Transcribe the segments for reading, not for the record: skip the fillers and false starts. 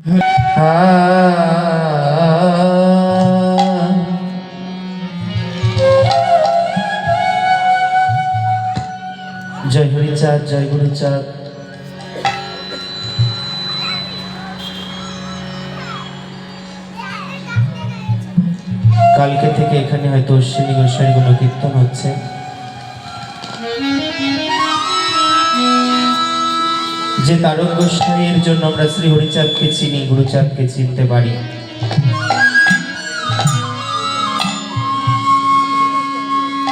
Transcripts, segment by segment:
জয় হরিচাঁদ, জয় গুরুচাঁদ। কালকে থেকে এখানে হয়তো অশ্বিনী গোস্বামীর কোনো কীর্তন হচ্ছে। যে তারক গোস্বামীর জন্য আমরা শ্রী হরিচাঁদকে চিনি, গুরুচাঁদকে চিনতে পারি।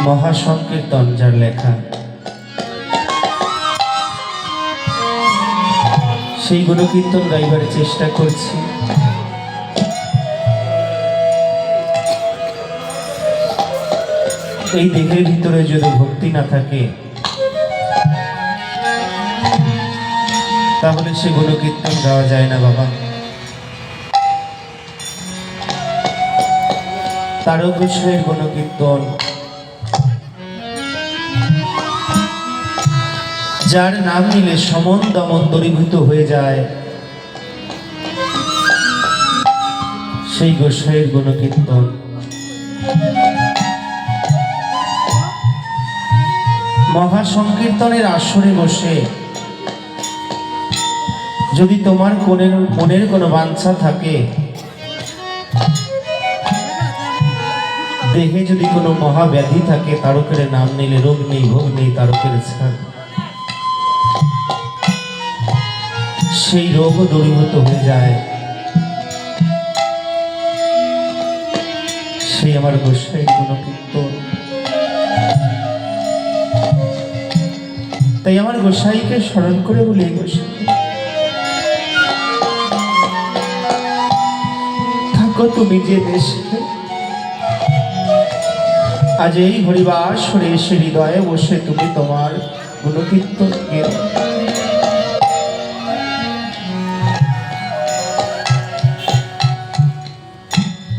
মহাসংকীর্তন যার লেখা, সেই গুণকীর্তন গাইবার চেষ্টা করছি। এই দেহের ভিতরে যদি ভক্তি না থাকে তাহলে সে গুণকীর্তন গাওয়া যায় না বাবা। তারক গোস্বামীর গুণকীর্তন, যার নাম নিলে সমন দমন দূরীভূত হয়ে যায়, সেই গোস্বামীর গুণকীর্তন। মহাসংকীর্তনের আসরে বসে যদি তোমার মনের কোনো বাঞ্ছা থাকে, দেহে যদি কোনো মহাব্যাধি থাকে, তারকের নাম নিলে রোগ নেই, ভোগ নেই, তারকের ছাড়, সেই রোগও দূরীভূত হয়ে যায়। সেই আমার গোস্বামীর গুণকীর্তন। তাই আমার গোসাইকে স্মরণ করে বলি, গোসাই থাকো তুমি যে দেশে, আজ এই হরিবাসরে এসে হৃদয়ে বসে তুমি তোমার গুণকীর্তন গেও।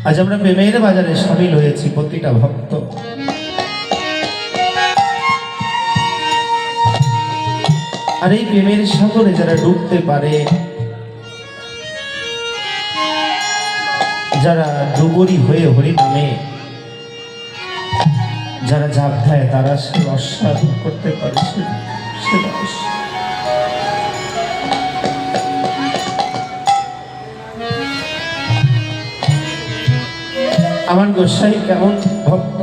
আজ আমরা প্রেমের বাজারে সামিল হয়েছি প্রতিটা ভক্ত। আর এই প্রেমের সাগরে যারা ডুবতে পারে, যারা ডুবুরি হয়ে হরি নামে যারা ঝাঁপ দেয়, তারা সে অস্বাদন করতে পারে। আমার গোসাই কেমন ভক্ত,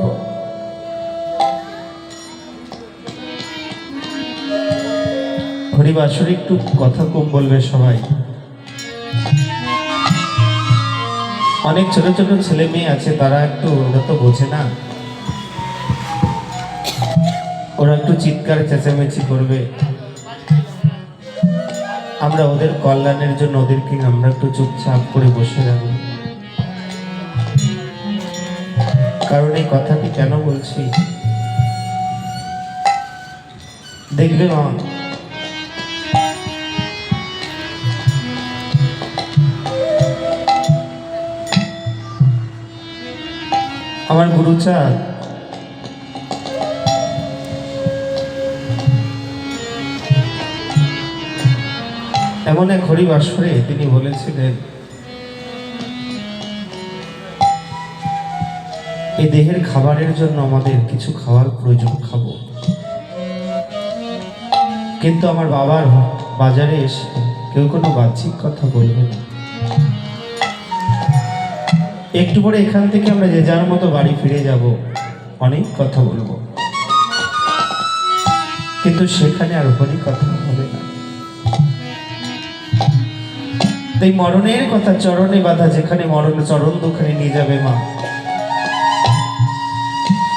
হরিবাসরে একটু কথা কম বলবে সবাই। অনেক ছোট ছোট ছেলে মেয়ে আছে, তারা একটু, ওরা তো বোঝে না, ওরা একটু চিৎকার চেঁচামেচি করবে। আমরা ওদের কল্যাণের জন্য ওদেরকে আমরা একটু চুপচাপ করে বসে রাখবো। কারণ এই কথাটি কেন বলছি, দেখবে মা, আমার গুরুচাঁদ এমন এক হরিবাসরে তিনি বলেছিলেন, এই দেহের খাবারের জন্য আমাদের কিছু খাওয়ার প্রয়োজন, খাবো, কিন্তু আমার বাবার বাজারে এসে কেউ কোনো বাহ্যিক কথা বলবে না। একটু পরে এখান থেকে আমরা যে যার মতো বাড়ি ফিরে যাব, অনেক কথা বলবো, কিন্তু সেখানে আর হরি কথা হবে না। তাই মরণের কথা চরণে বাঁধা, যেখানে মরণ চরণ দুখানে নিয়ে যাবে মা।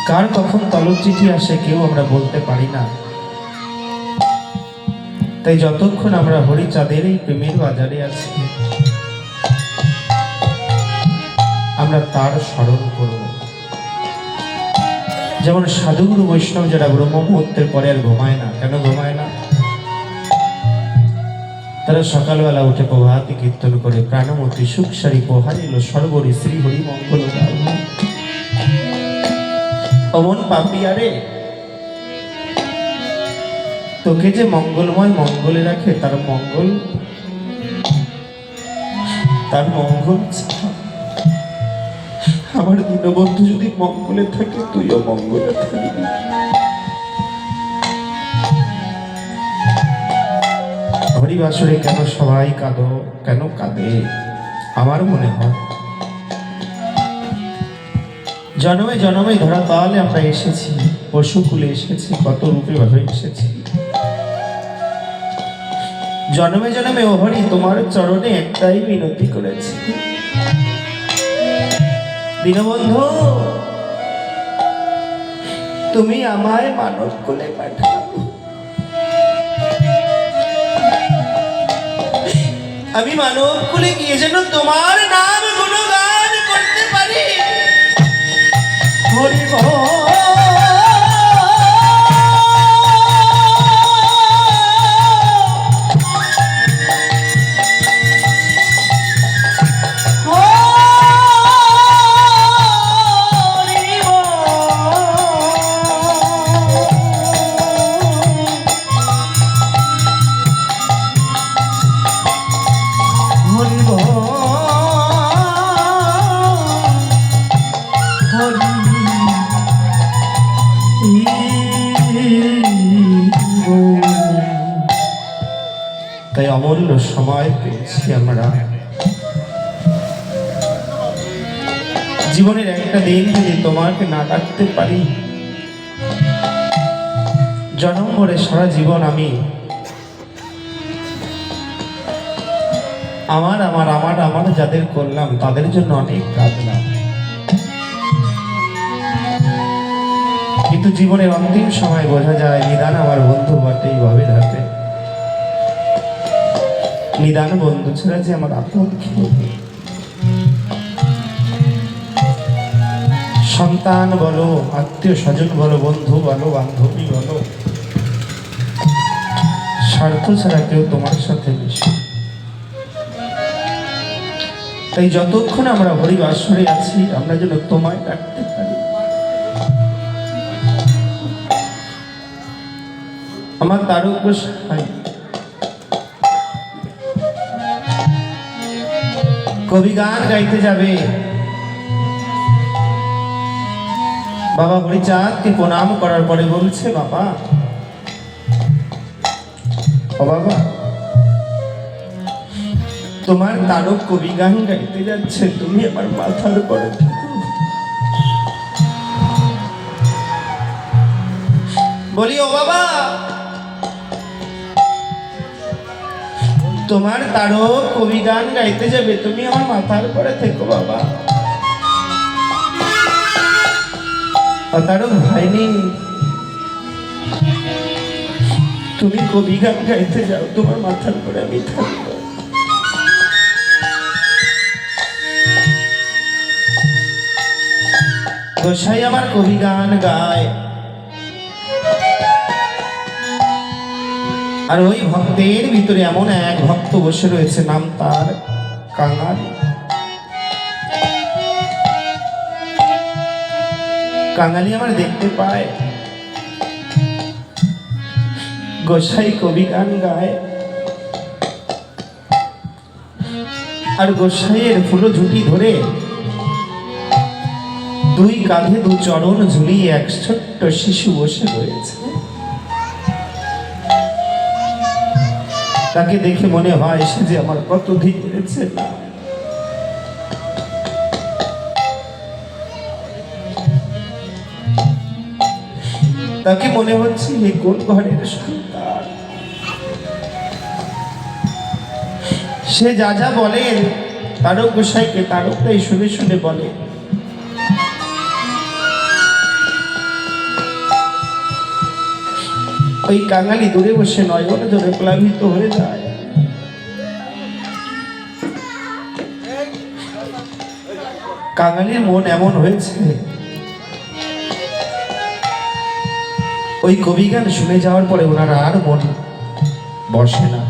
কার কখন তলব চিঠি আসে কেউ আমরা বলতে পারি না। তাই যতক্ষণ আমরা হরিচাঁদের এই প্রেমের বাজারে আছি, আমরা তার স্মরণ করব। যেমন সাধুগুরু বৈষ্ণব যারা ব্রহ্ম মুহূর্তের পরে আর ঘুমায় না, কেন ঘুমায় না? তারা সকালবেলা উঠে প্রভাতী কীর্তন করে, প্রাণমূর্তি সুখসারী পোহারিল সর্বরি শ্রী হরি মঙ্গল গাও। অমন পাপিয়ারে, তোকে যে মঙ্গলময় মঙ্গলে রাখে, তার মঙ্গল তার মঙ্গল চাও। আমার দীনবন্ধু যদি মঙ্গলে থাকে, তুইও মঙ্গলে থাকবি। হরিবাসরে কেন সবাই কাঁদো, কেন কাঁদে? আমার মনে হয় জন্মে জন্মে ধরা তাহলে আমরা এসেছি, পশুকুলে এসেছি, কত রূপে ভাবে এসেছি। জন্মে জন্মে ও হরি তোমার চরণে একটাই মিনতি করেছি, দীনবন্ধু তুমি আমায় মানব কুলে পাঠাও। আমি মানব কুলে গিয়ে যেন তোমার নাম গুণগান করতে পারি। হরি বল। তাই অমূল্য সময় পেয়েছি আমরা। জীবনের একটা দিন যদি তোমাকে না ডাকতে পারি, জন্ম ভরে সারা জীবন আমি আমার আমার আমার আমার যাদের করলাম তাদের জন্য অনেক কাঁদলাম, কিন্তু জীবনের অন্তিম সময় বোঝা যায় নিদান আমার বন্ধু বটেই ভাবে হাতে। নিদান বন্ধু ছাড়া যে আমার আপন কেউ নেই। সন্তান বলো, আত্মীয় স্বজন বলো, বন্ধু বলো, বান্ধবী বলো, স্বার্থ ছাড়া কেউ তোমার সাথে মিশে। তাই যতক্ষণ আমরা হরিবাসরে আছি, আমরা যেন তোমায় ডাকতে পারি। আমার তারক গোসাই কবি গান গাইতে যাবে, বাবা হরিচাঁদকে প্রণাম করার পরে বলছে, বাবা ও বাবা, তোমার তারক কবি গান গাইতে যাচ্ছে, তুমি আমার মাথার উপরে থাকো। বলি ও বাবা, তোমার তারক কবি গান গাইতে যাবে, তুমি আমার মাথার উপরে থেকো বাবা। তারক ভাইনি, তুমি কবি গান গাইতে যাও, তোমার মাথার উপরে আমি থাকবো। গোসাই আমার কবি গান গায়, আর ওই ভক্তের ভিতরে এমন এক ভক্ত বসে রয়েছে, নাম তার কাঙালি। কাঙালি আমার দেখতে পায় গোসাই কবি গান গায়, আর গোসাইয়ের ফুলো ঝুঁটি ধরে দুই কাঁধে দু চরণ ঝুলিয়ে এক ছোট্ট শিশু বসে রয়েছে। তাকে দেখে মনে হয় সে যে আমার কত দিন এনেছে না। তাকে মনে হচ্ছে এই কোন ঘরের সন্তান। সে যা যা বলেন তারক গোসাইকে, তারকটাই শুনে শুনে বলে। ওই কাঙালি দূরে বসে নয়ন জলে প্লাবিত হয়ে যায়। কাঙালির মন এমন হয়েছে, ওই কবি গান শুনে যাওয়ার পরে ওনারা আর মন বসে না,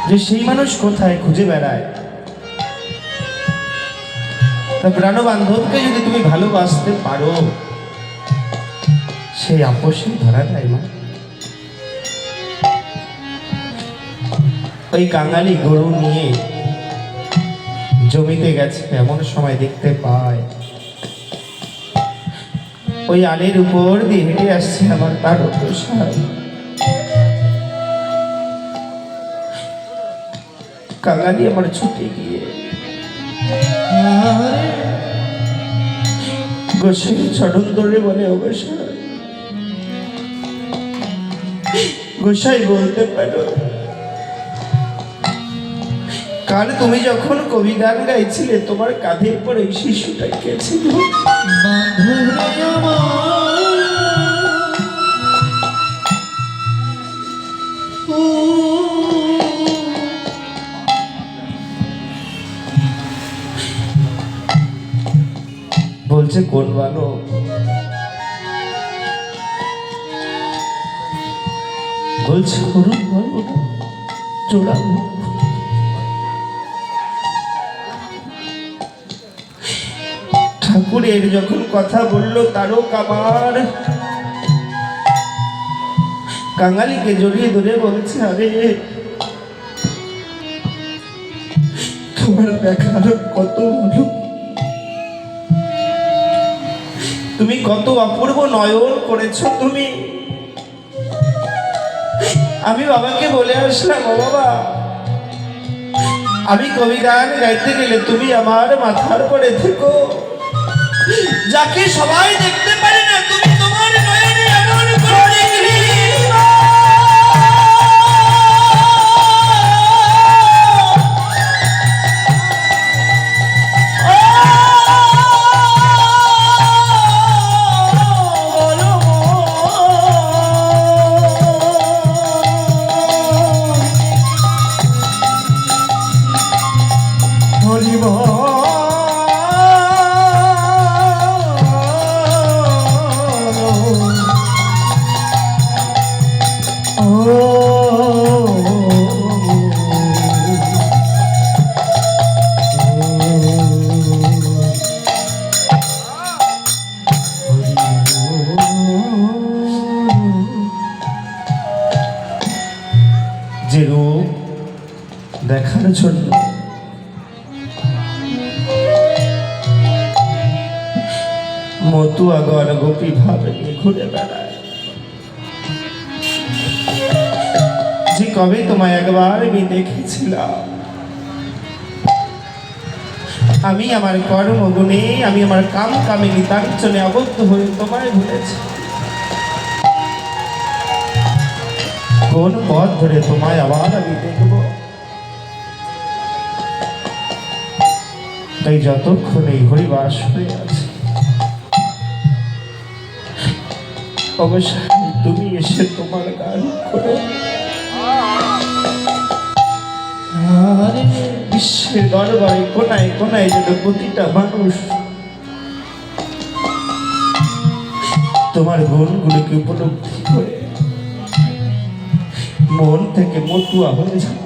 যে সেই মানুষ কোথায় খুঁজে বেড়ায়। তা প্রাণ বান্ধবকে যদি তুমি ভালোবাসতে পারো, সেই আপোষে ধরা দেয় মা। ওই কাঙালি গরু নিয়ে জমিতে গেছে এমন সময় দেখতে পায় ওই আলের উপর দিয়ে হেঁটে আসছে আমার তার গোসাই। কাঙালি আমার ছুটে গিয়ে গোসাই চরণ ধরে বলে, ও গোসাই, গোসাই বলতে পারো কাল তুমি যখন কবি গান গাইছিলে তোমার কাঁধের পর এই শিশুটা কে ছিল? বলছে কোন বালক? বলছে করুন বালক চোরালো। ঠাকুরের যখন কথা বললো তারও কামার কাঙালিকে জড়িয়ে ধরে বলছে, আরে তোমার দেখার কত ভালো, তুমি কত অপূর্ব নয়ন করেছ তুমি। আমি বাবাকে বলে আসলাম, ও বাবা, আমি কবি গান গাইতে গেলে তুমি আমার মাথার পরে থেকো, যাকে সবাই দেখতে পারে না তুমি তোমার নয়নে এমন করে যে রূপ দেখার জন্য মতুয়া গণ গোপী ভাবে ঘুরে বেড়ায়, যে কবে তোমায় একবার আমি দেখেছিলাম, আমি আমার কর্মগুণে আমি আমার কাম কামিনী তার জন্য আবদ্ধ হয়ে তোমায় ভুলেছি। কোন পথ ধরে তোমায় আবার আমি দেখব? তাই যতক্ষণ এই হরিবাস হয়ে আছে অবশ্যই তুমি এসে তোমার গান করো। বিশ্বের দরবারে কোনায় কোনায় যেন প্রতিটা মানুষ তোমার গুণগুলোকে উপলব্ধি করে মন থেকে মতুয়া হয়ে যায়।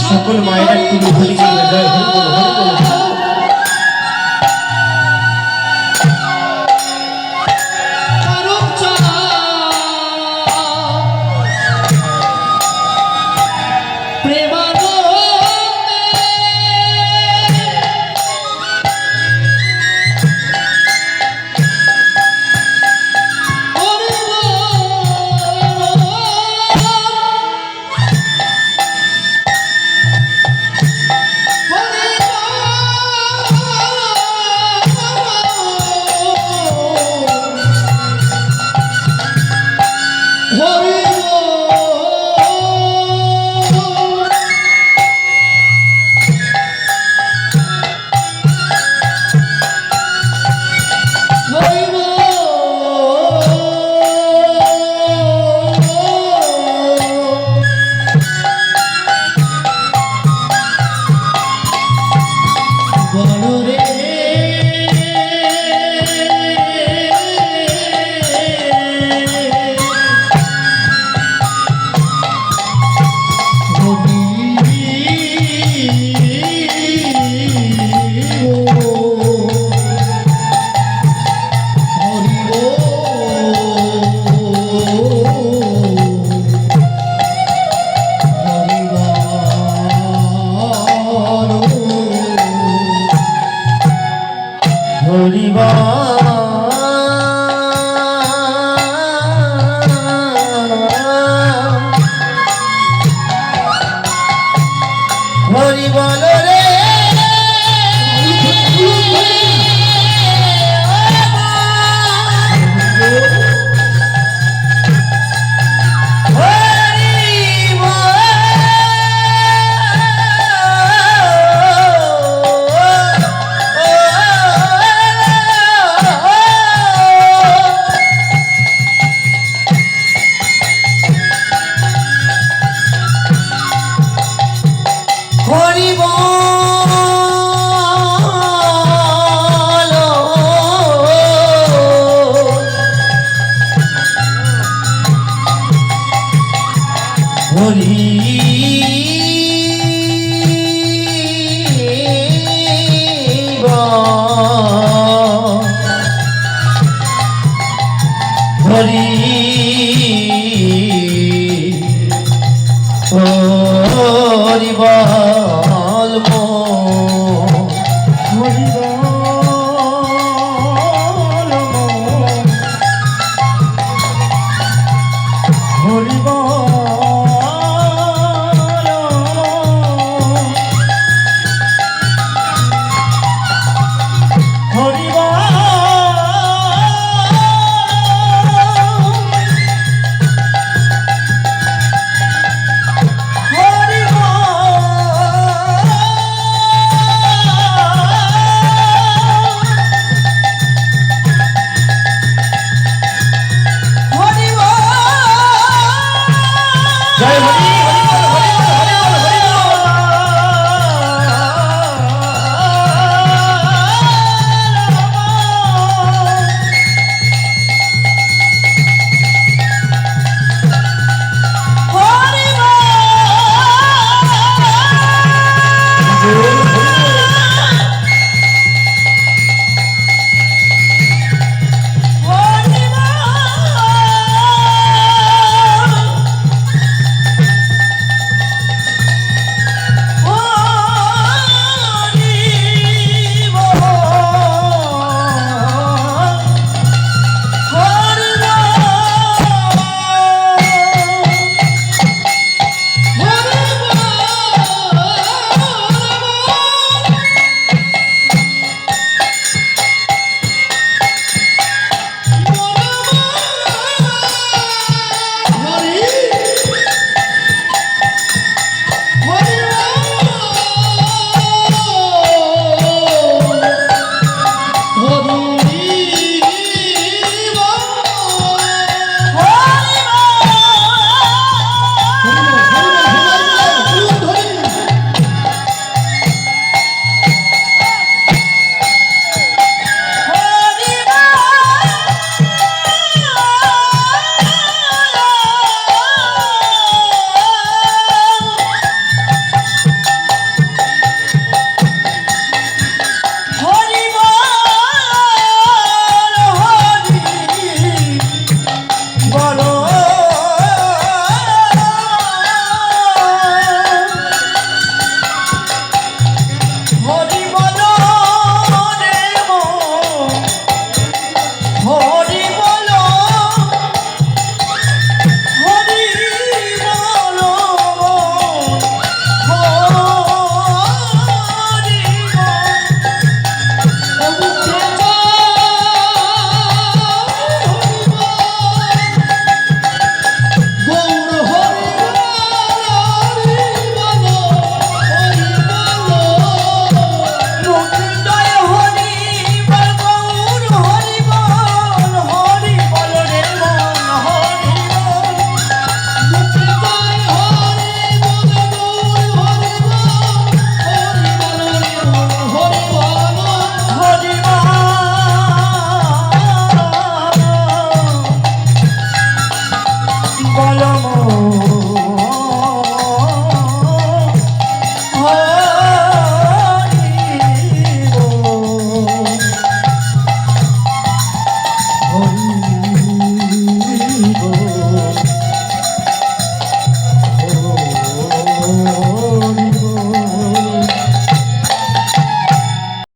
সকল মায়েরা তুমি হরি বলে জয় হরি বলো, হরি বলো। পরিবার